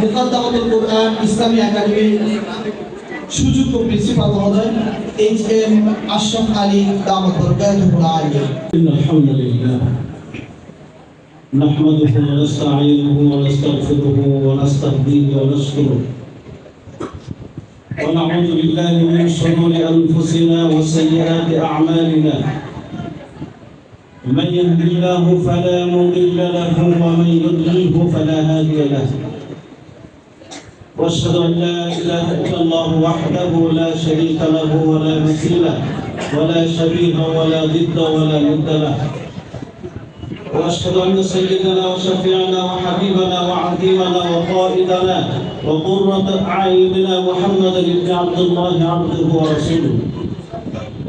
মুকাদ্দামাতুল কুরআন ইসলামী একাডেমির সুযোগ্য প্রিন্সিপাল মহোদয় এইচ.এম. আশরাফ আলী দামাত বরকাতুহুল আলিয়া। আলহামদুলিল্লাহ নাহমাদুহু ওয়া নাস্তাঈনুহু ওয়া নাস্তাগফিরুহু ওয়া নাস্তাহদিহি ওয়া নাশকুরুহু ওয়া নাউযু বিল্লাহি মিন শুরুরি আনফুসিনা ওয়া সাইয়্যাতি আ'মালিনা মান yahdihillahu ফালা মুদিল্লা লাহু ওয়া মান yudlilhu ফালা হাদিয়া লাহু واشهد ان لا اله الا الله وحده لا شريك له ولا مثيل ولا شبيه ولا ضد ولا ند له واشهد ان سيدنا وشفيعنا وحبيبنا وعظيمنا وقائدنا وقرة اعيننا محمدا بن عبد الله عبده ورسوله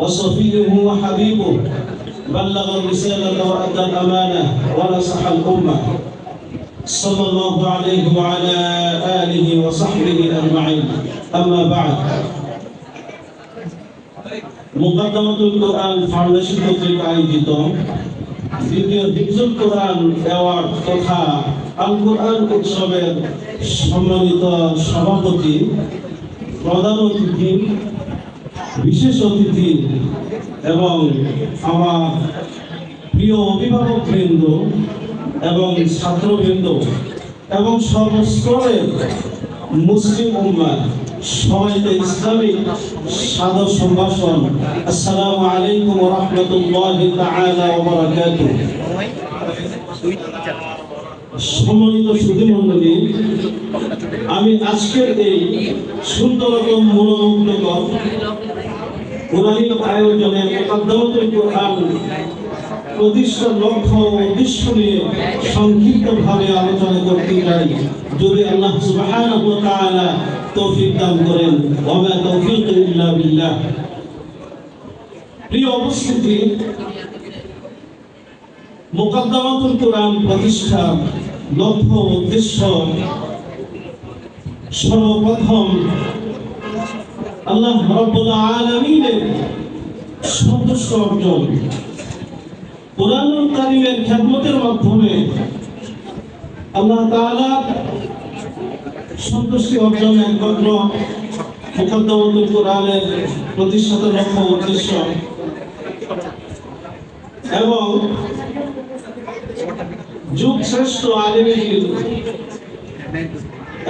وصفيه وحبيبه بلغ الرسالة وأدى الأمانة ونصح الأمة صلى الله عليه وعلى آله وصحبه أجمعين أما بعد মুকাদ্দামাতুল কুরআন ফাউন্ডেশন কর্তৃক আয়োজিত দ্বিতীয় হিফজুল কুরআন অ্যাওয়ার্ড তথা আল কুরআন উৎসবের সম্মানিত সভাপতি, প্রধান অতিথি, বিশেষ অতিথি এবং আমার প্রিয় অভিভাবকবৃন্দ এবং ছাত্রবৃন্দ এবং সর্বস্তরের মুসলিম উম্মাহ সবাইকে ইসলামিক সাদর সম্ভাষণ। আসসালামু আলাইকুম ওয়া রাহমাতুল্লাহি তাআলা ওয়া বারাকাতুহু। সম্মানিত সুধীমণ্ডলী, আমি আজকের এই সুন্দরতম মনোমুগ্ধকর কোরআনিক আয়োজনে মুকাদ্দামাতুল কুরআন প্রতিষ্ঠার লক্ষ্য ও উদ্দেশ্য নিয়ে সংক্ষিপ্তভাবে আলোচনা করতে চাই, যদি আল্লাহ সুবহানাহু ওয়া তাআলা তৌফিক দান করেন। ওয়া মা তাওফীকি ইল্লা বিল্লাহ। প্রিয় উপস্থিতি, মুকাদ্দামাতুল কুরআন প্রতিষ্ঠার লক্ষ্য ও উদ্দেশ্য সর্বপ্রথম আল্লাহ রাব্বুল আলামিনের সন্তুষ্টি অর্জন, কুরআনুল কারীমের খেদমতের মাধ্যমে আল্লাহ তাআলা সন্তুষ্টি অর্জন একমাত্র মুকাদ্দামাতুল কুরআনের প্রতিষ্ঠাতা লক্ষ্য উদ্দেশ্য। এবং যুগ শ্রেষ্ঠ আলেমীর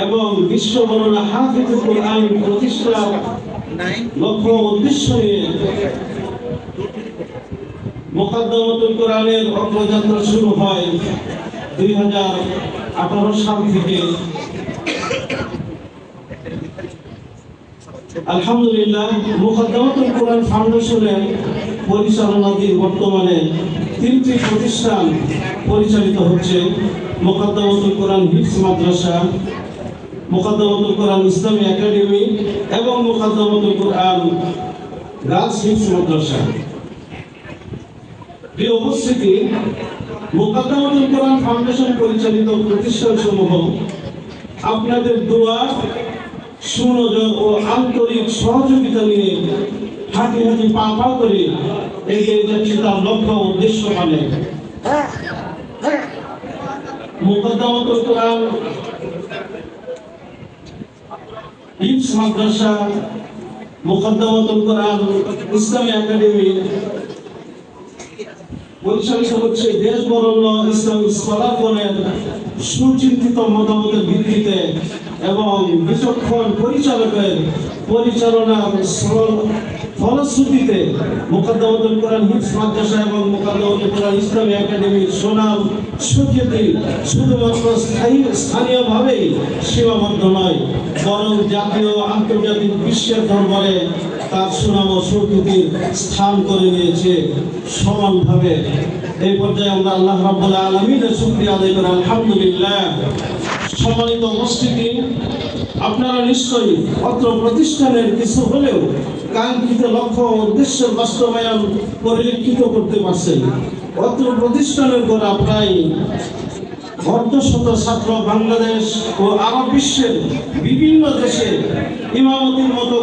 এবং বিশ্ব বর্ণনা হাফিজুল কুরআন প্রতিষ্ঠার লক্ষ্য উদ্দেশ্য নিয়ে মুকাদ্দামাতুল কুরআনের অগ্রযাত্রা শুরু হয় 2018 সাল থেকে। আলহামদুলিল্লাহ, মুকাদ্দামাতুল কুরআন ফাউন্ডেশনের পরিচালনাধীন বর্তমানে 3টি প্রতিষ্ঠান পরিচালিত হচ্ছে: মুকাদ্দামাতুল কুরআন হিফজ মাদ্রাসা, মুকাদ্দামাতুল কুরআন ইসলামী একাডেমি এবং মুকাদ্দামাতুল কুরআন গার্লস হিফজ মাদ্রাসা। প্রিয় উপস্থিতি, মুকাদ্দামাতুল কুরআন ফাউন্ডেশন পরিচালিত প্রতিষ্ঠানসমূহ আপনাদের দোয়া, সুনজর ও আন্তরিক সহযোগিতা নিয়ে হাঁটি হাঁটি পা পা করে এগিয়ে যাচ্ছে তার লক্ষ্য উদ্দেশ্য মানে। মুকাদ্দামাতুল কুরআন হিফজ মাদ্রাসা, মুকাদ্দামাতুল কুরআন ইসলামী একাডেমি পরিচালিত হচ্ছে দেশ বরেণ্য ইসলামিক স্কলারগণের সুচিন্তিত মতামতের ভিত্তিতে এবং বিচক্ষণ পরিচালকের পরিচালনার ফলশ্রুতিতে মুকাদ্দামাতুল কুরআন হিফজ মাদ্রাসা এবং মুকাদ্দামাতুল কুরআন ইসলামী একাডেমির সুনাম সুখ্যাতি শুধুমাত্র স্থানীয়ভাবেই সীমাবদ্ধ নয়, বরং জাতীয় ও আন্তর্জাতিক বিশ্বের দরবারে তার সুনাম ও সুখ্যাতির স্থান করে নিয়েছে সমানভাবে। এই পর্যায়ে আমরা আল্লাহ রাব্বুল আলামিনের শুকরিয়া আদায় করি। আলহামদুলিল্লাহ। সম্মানিত উপস্থিতি, আপনারা নিশ্চয়ই অত্র প্রতিষ্ঠানের কিছু হলেও কাঙ্ক্ষিত লক্ষ্য ও উদ্দেশ্যের বাস্তবায়ন পরিলক্ষিত করতে পারছেন। অত্র প্রতিষ্ঠানের গোড়া প্রায় অর্ধশত ছাত্র বাংলাদেশ ও আরব বিশ্বের বিভিন্ন দেশে ইমামতির মতো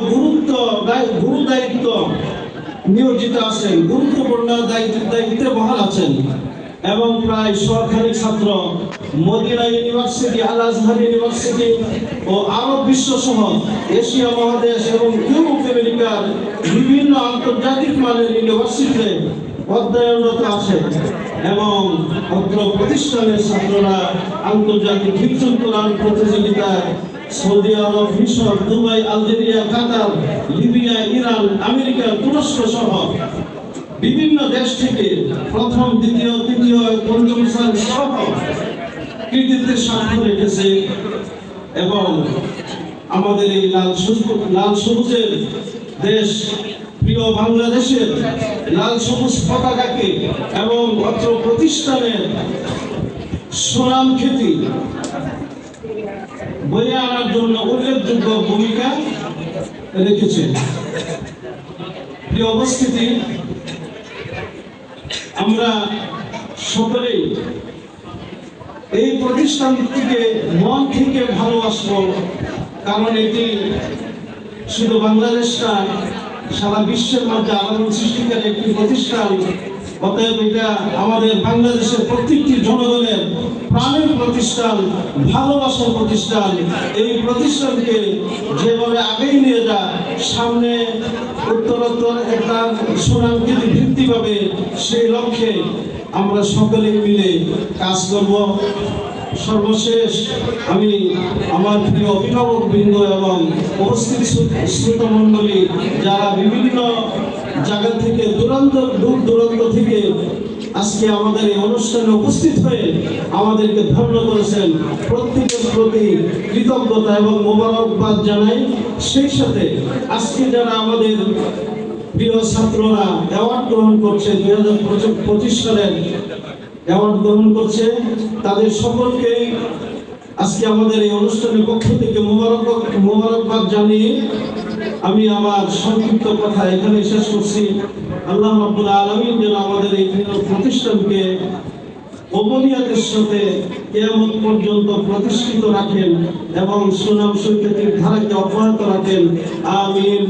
গুরু দায়িত্ব নিয়োজিত আছেন, গুরুত্বপূর্ণ দায়িত্বে বহাল আছেন এবং প্রায় সরকারি ছাত্র মদিনা ইউনিভার্সিটি, আল আজহার ইউনিভার্সিটি ও আরব বিশ্ব সহ এশিয়া মহাদেশ এবং ইউরোপ আমেরিকার বিভিন্ন আন্তর্জাতিক মানের ইউনিভার্সিটিতে অধ্যয়নরত আছে এবং অত্র প্রতিষ্ঠানের ছাত্ররা আন্তর্জাতিক হিফজুল কোরআন প্রতিযোগিতায় সৌদি আরব, মিশর, দুবাই, আলজেরিয়া, কাতার, লিবিয়া, ইরান, আমেরিকা, তুরস্ক সহ বিভিন্ন দেশ থেকে প্রথম, দ্বিতীয়, তৃতীয়, পঞ্চম স্থান সহ কৃতিত্বের স্বাক্ষর রেখেছে এবং আমাদের এই লাল সবুজের দেশ প্রিয় বাংলাদেশের লাল সবুজ পতাকাকে এবং অত্র প্রতিষ্ঠানের সুনাম খ্যাতি বয়ে আনার জন্য উল্লেখযোগ্য ভূমিকা রেখেছে। প্রিয় উপস্থিতি, আমরা সকলেই এই প্রতিষ্ঠানটিকে মন থেকে ভালোবাসবো, কারণ এটি শুধু বাংলাদেশ না, সারা বিশ্বের মধ্যে আলোড়ন সৃষ্টিকারী একটি প্রতিষ্ঠান। অতএব এটা আমাদের বাংলাদেশের প্রত্যেকটি জনগণের প্রাণের প্রতিষ্ঠান, ভালোবাসার প্রতিষ্ঠান। এই প্রতিষ্ঠানকে যেভাবে আগেই নিয়ে যায়, সামনে উত্তরোত্তর একটা সুনাম খ্যাতি বৃদ্ধি পাবে, সেই লক্ষ্যে আমরা সকলে মিলে কাজ করব। সর্বশেষ আমি আমার প্রিয় অভিভাবক বৃন্দ এবং উপস্থিত শ্রোতা মণ্ডলী যারা বিভিন্ন জায়গা থেকে দূর দূরান্ত থেকে আজকে আমাদের এই অনুষ্ঠানে উপস্থিত হয়ে আমাদেরকে ধন্য করেছেন, প্রত্যেকের প্রতি কৃতজ্ঞতা এবং মোবারকবাদ জানাই। সেই সাথে আজকে যারা আমাদের প্রিয় ছাত্ররা অ্যাওয়ার্ড গ্রহণ করছে, 2025 সালের অ্যাওয়ার্ড গ্রহণ করছে, তাদের সকলকে আজকে আমাদের এই অনুষ্ঠানের পক্ষ থেকে মোবারকবাদ জানিয়ে আমি আমার সংক্ষিপ্ত কথা এখানে শেষ করছি। আল্লাহ রাব্বুল আলামিন যেন আমাদের এই প্রতিষ্ঠানকে গোপনীয়তার সাথে কিয়ামত পর্যন্ত প্রতিষ্ঠিত রাখেন এবং সুনাম সুখ্যাতির ধারাকে অব্যাহত রাখেন। আমিন।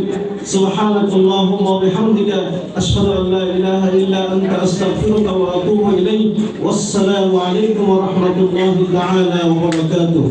সুবহানাকাল্লাহুম্মা ওয়া বিহামদিকা আশহাদু আল্লা ইলাহা ইল্লা আনতা আস্তাগফিরুকা ওয়া আতুবু ইলাইক। ওয়াসসালামু আলাইকুম ওয়া রাহমাতুল্লাহি তাআলা ওয়া বারাকাতুহু।